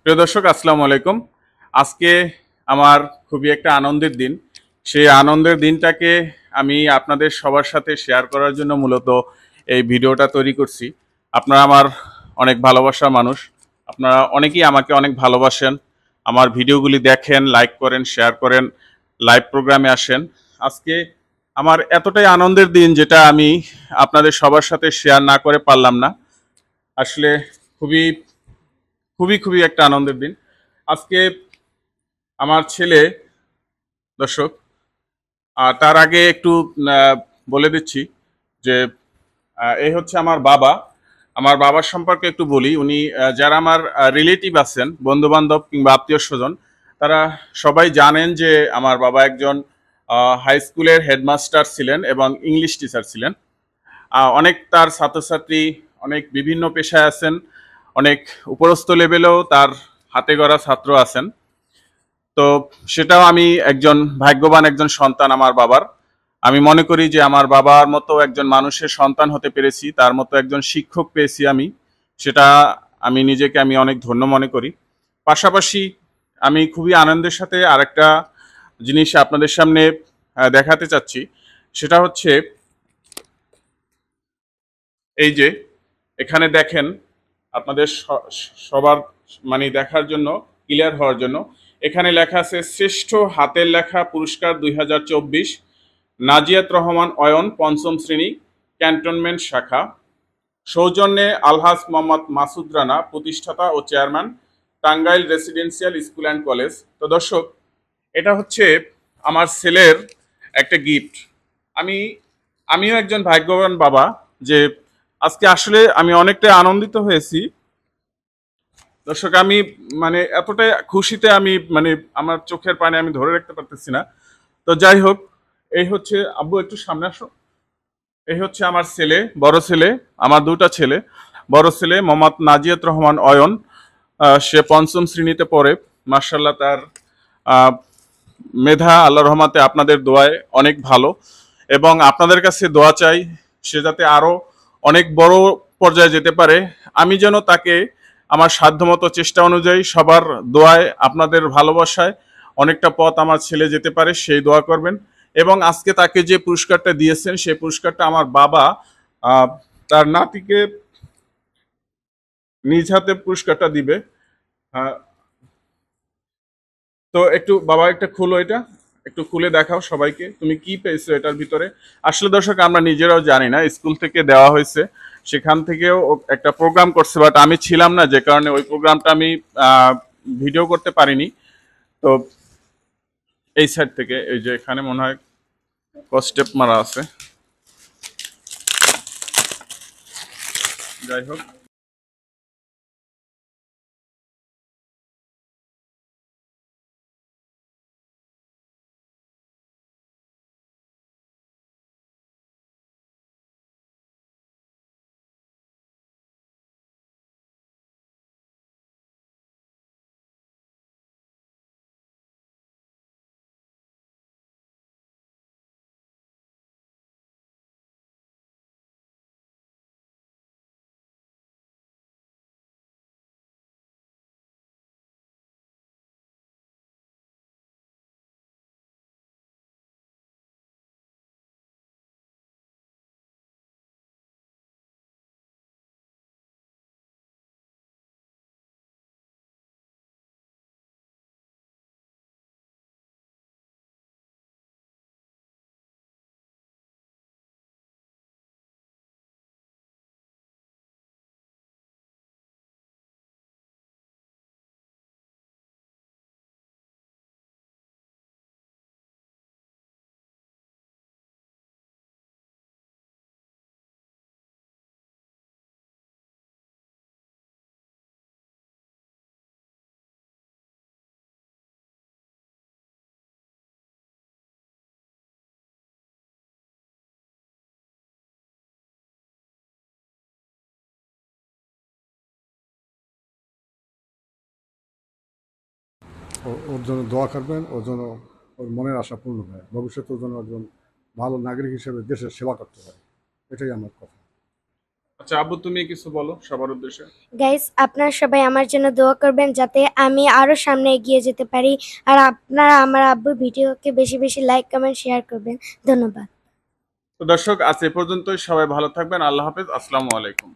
প্রিয় দর্শক, আসসালামু আলাইকুম। আজকে আমার খুবই একটা আনন্দের দিন। সেই আনন্দের দিনটাকে আমি আপনাদের সবার সাথে শেয়ার করার জন্য মূলত এই ভিডিওটা তৈরি করছি। আপনারা আমার অনেক ভালোবাসার মানুষ। আপনারা অনেকেই আমাকে অনেক ভালোবাসেন, আমার ভিডিওগুলি দেখেন, লাইক করেন, শেয়ার করেন, লাইভ প্রোগ্রামে আসেন। আজকে আমার এতটাই আনন্দের দিন, যেটা আমি আপনাদের সবার সাথে শেয়ার না করে পারলাম না। আসলে খুবই খুবই খুবই একটা আনন্দের দিন আজকে। আমার ছেলে, দর্শক, তার আগে একটু আহ, বলে দিচ্ছি যে এই হচ্ছে আমার বাবা। আমার বাবার সম্পর্কে একটু বলি। উনি যারা আমার রিলেটিভ আছেন, বন্ধু বান্ধব কিংবা আত্মীয় স্বজন, তারা সবাই জানেন যে আমার বাবা একজন হাই স্কুলের হেডমাস্টার ছিলেন এবং ইংলিশ টিচার ছিলেন। অনেক তার ছাত্রছাত্রী অনেক বিভিন্ন পেশায় আছেন, অনেক উপরস্থ লেভেলেও তার হাতে গড়া ছাত্র আছেন। তো সেটাও আমি একজন ভাগ্যবান একজন সন্তান আমার বাবার। আমি মনে করি যে আমার বাবার মতো একজন মানুষের সন্তান হতে পেরেছি, তার মতো একজন শিক্ষক পেয়েছি আমি। সেটা আমি নিজেকে অনেক ধন্য মনে করি। পাশাপাশি আমি খুবই আনন্দের সাথে আরেকটা জিনিস আপনাদের সামনে দেখাতে চাচ্ছি। সেটা হচ্ছে এই যে এখানে দেখেন, আপনাদের সবার মানে দেখার জন্য, ক্লিয়ার হওয়ার জন্য, এখানে লেখা আছে শ্রেষ্ঠ হাতের লেখা পুরস্কার 2024, নাজিয়াত রহমান অয়ন, পঞ্চম শ্রেণী, ক্যান্টনমেন্ট শাখা, সৌজন্যে আলহাজ মোহাম্মদ মাসুদ রানা, প্রতিষ্ঠাতা ও chairman, Tangail residential school and college. তো দর্শক, এটা হচ্ছে আমার ছেলের একটা গিফট। আমি আমিও একজন ভাগ্যবান বাবা, যে আজকে আসলে আমি অনেকটা আনন্দিত হয়েছি। দর্শক, আমি মানে এতটাই খুশিতে আমি মানে আমার চোখের পানি আমি ধরে রাখতে পারতেছি না। তো যাই হোক, এই হচ্ছে, আব্বু একটু সামনে আসো। এই হচ্ছে আমার ছেলে, বড় ছেলে। আমার দুটা ছেলে। বড় ছেলে মোহাম্মদ নাজিয়াত রহমান অয়ন, সে পঞ্চম শ্রেণীতে পড়ে। মার্শাল্লাহ, তার আহ, মেধা আল্লাহ রহমাতে আপনাদের দোয়ায় অনেক ভালো, এবং আপনাদের কাছে দোয়া চাই সে যাতে আরো অনেক বড় পর্যায়ে যেতে পারে। আমি যেন তাকে আমার সাধ্যমতো চেষ্টা অনুযায়ী সবার দোয়ায়, আপনাদের ভালোবাসায় অনেকটা পথ আমার ছেলে যেতে পারে, সেই দোয়া করবেন। এবং আজকে তাকে যে পুরস্কারটা দিয়েছেন, সেই পুরস্কারটা আমার বাবা আহ, তার নাতিকে নিজ হাতে পুরস্কারটা দিবে। আহ, তো একটু বাবা, একটা খুলো এটা, একটু খুলে দেখাও সবাইকে তুমি কি পেয়েছো এটার ভিতরে। আসলে দর্শক, আমরা নিজেরাও জানি না, স্কুল থেকে দেওয়া হয়েছে, সেখান থেকেও একটা প্রোগ্রাম করছে, বাট আমি ছিলাম না, যে কারণে ওই প্রোগ্রামটা আমি ভিডিও করতে পারিনি। তো এই সাইড থেকে, এই যে এখানে মনে হয় স্টেপ মারা আছে। যাই হোক, ওর জন্য দোয়া করবেন, ওর জন্য ওর মনের আশা পূর্ণ হয়, ভবিষ্যতে ওর জন্য একজন ভালো নাগরিক হিসেবে দেশের সেবা করতে পারে। এটাই আমার কথা। আচ্ছা আব্বু, তুমি কিছু বলো সবার উদ্দেশ্যে। গাইস, আপনারা সবাই আমার জন্য দোয়া করবেন যাতে আমি আরো সামনে এগিয়ে যেতে পারি। আর আপনারা আমার আব্বুর ভিডিওকে বেশি বেশি লাইক কমেন্ট শেয়ার করবেন। ধন্যবাদ। তো দর্শক, আজ এ পর্যন্তই। সবাই ভালো থাকবেন। আল্লাহ হাফেজ। আসসালামু আলাইকুম।